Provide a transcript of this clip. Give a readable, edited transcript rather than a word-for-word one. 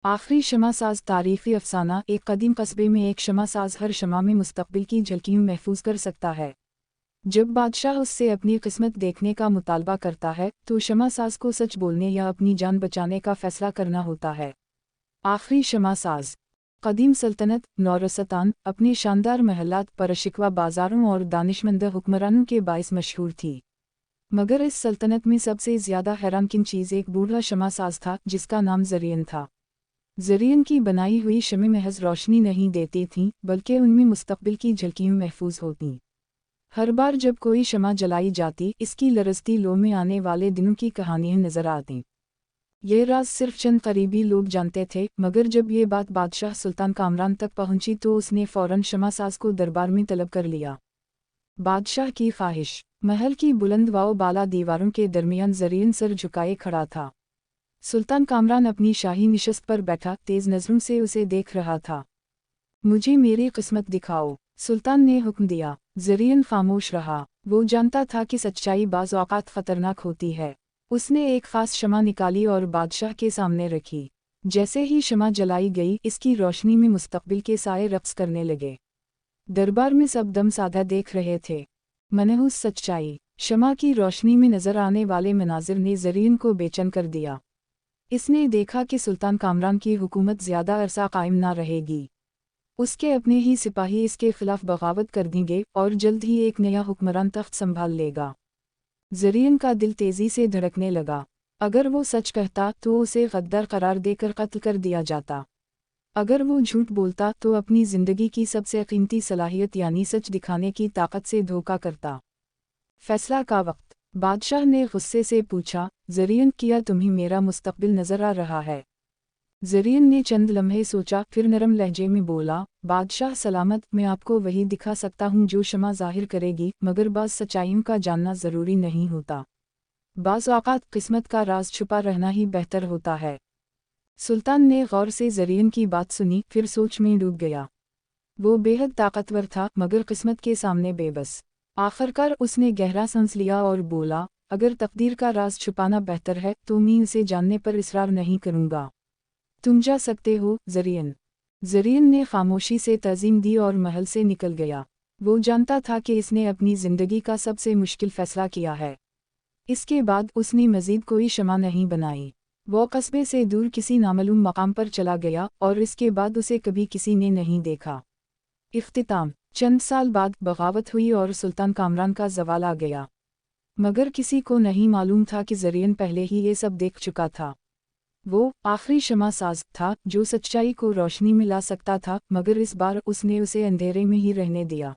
आखिरी शमासाज तारीखी अफसाना। एक कदीम कस्बे में एक शमासाज हर शमा में मुस्तकबिल की झलकियाँ महफूज कर सकता है। जब बादशाह उससे अपनी किस्मत देखने का मुतालबा करता है तो शमासाज को सच बोलने या अपनी जान बचाने का फैसला करना होता है। आखिरी शमासाज। कदीम सल्तनत नौरस्तान अपने शानदार महलात, परशिकवा बाजारों और दानिशमंद हुक्मरानों के बाइस मशहूर थी। मगर इस सल्तनत में सबसे ज़्यादा हैरानकिन चीज़ एक बूढ़ा शमासाज था जिसका नाम ज़रियन था। ज़रियन की बनाई हुई शमें महज रोशनी नहीं देती थीं, बल्कि उनमें मुस्तकबिल की झलकियाँ महफूज होतीं। हर बार जब कोई शमा जलाई जाती, इसकी लरजती लो में आने वाले दिनों की कहानियाँ नजर आतीं। ये राज सिर्फ चंद करीबी लोग जानते थे, मगर जब ये बात बादशाह सुल्तान कामरान तक पहुंची तो उसने फौरन शमासाज को दरबार में तलब कर लिया। बादशाह की ख्वाहिश। महल की बुलंद वाओ बाला दीवारों के दरमियान ज़रियन सर झुकाए खड़ा था। सुल्तान कामरान अपनी शाही निशस्त पर बैठा तेज नज़रों से उसे देख रहा था। मुझे मेरी किस्मत दिखाओ, सुल्तान ने हुक्म दिया। ज़रियन खामोश रहा। वो जानता था कि सच्चाई बाज़ औक़ात ख़तरनाक होती है। उसने एक ख़ास शमा निकाली और बादशाह के सामने रखी। जैसे ही शमा जलाई गई, इसकी रोशनी में मुस्तकबिल के साए रक़्स करने लगे। दरबार में सब दम साधा देख रहे थे। मनहूस सच्चाई। शमा की रोशनी में नज़र आने वाले मनाजिर ने ज़रियन को बेचैन कर दिया। इसने देखा कि सुल्तान कामरान की हुकूमत ज़्यादा अरसा कायम ना रहेगी। उसके अपने ही सिपाही इसके खिलाफ बगावत कर देंगे और जल्द ही एक नया हुक्मरान तख्त संभाल लेगा। ज़रियन का दिल तेज़ी से धड़कने लगा। अगर वो सच कहता तो उसे गद्दार करार देकर कत्ल कर दिया जाता। अगर वो झूठ बोलता तो अपनी ज़िंदगी की सबसे कीमती सलाहियत यानी सच दिखाने की ताकत से धोखा करता। फैसला का वक्त। बादशाह ने गुस्से से पूछा, ज़रियन, क्या तुम्हें मेरा मुस्तकबिल नज़र आ रहा है? ज़रियन ने चंद लम्हे सोचा, फिर नरम लहजे में बोला, बादशाह सलामत, मैं आपको वही दिखा सकता हूँ जो शमा ज़ाहिर करेगी, मगर बाज़ सच्चाइयों का जानना ज़रूरी नहीं होता। बाज़ औक़ात किस्मत का राज छुपा रहना ही बेहतर होता है। सुल्तान ने गौर से ज़रियन की बात सुनी, फिर सोच में डूब गया। वो बेहद ताकतवर था, मगर किस्मत के सामने बेबस। आखिरकार उसने गहरा सांस लिया और बोला, अगर तकदीर का राज छुपाना बेहतर है तो मैं इसे जानने पर इसरार नहीं करूँगा। तुम जा सकते हो, ज़रियन। ज़रियन ने खामोशी से तज़ीम दी और महल से निकल गया। वो जानता था कि इसने अपनी ज़िंदगी का सबसे मुश्किल फ़ैसला किया है। इसके बाद उसने मज़ीद कोई शमा नहीं बनाई। वो कस्बे से दूर किसी नामालूम मकाम पर चला गया और इसके बाद उसे कभी किसी ने नहीं देखा। इख्तिताम। चंद साल बाद बगावत हुई और सुल्तान कामरान का ज़वाल आ गया। मगर किसी को नहीं मालूम था कि ज़रियन पहले ही ये सब देख चुका था। वो आखिरी शमासाज था जो सच्चाई को रोशनी में ला सकता था, मगर इस बार उसने उसे अंधेरे में ही रहने दिया।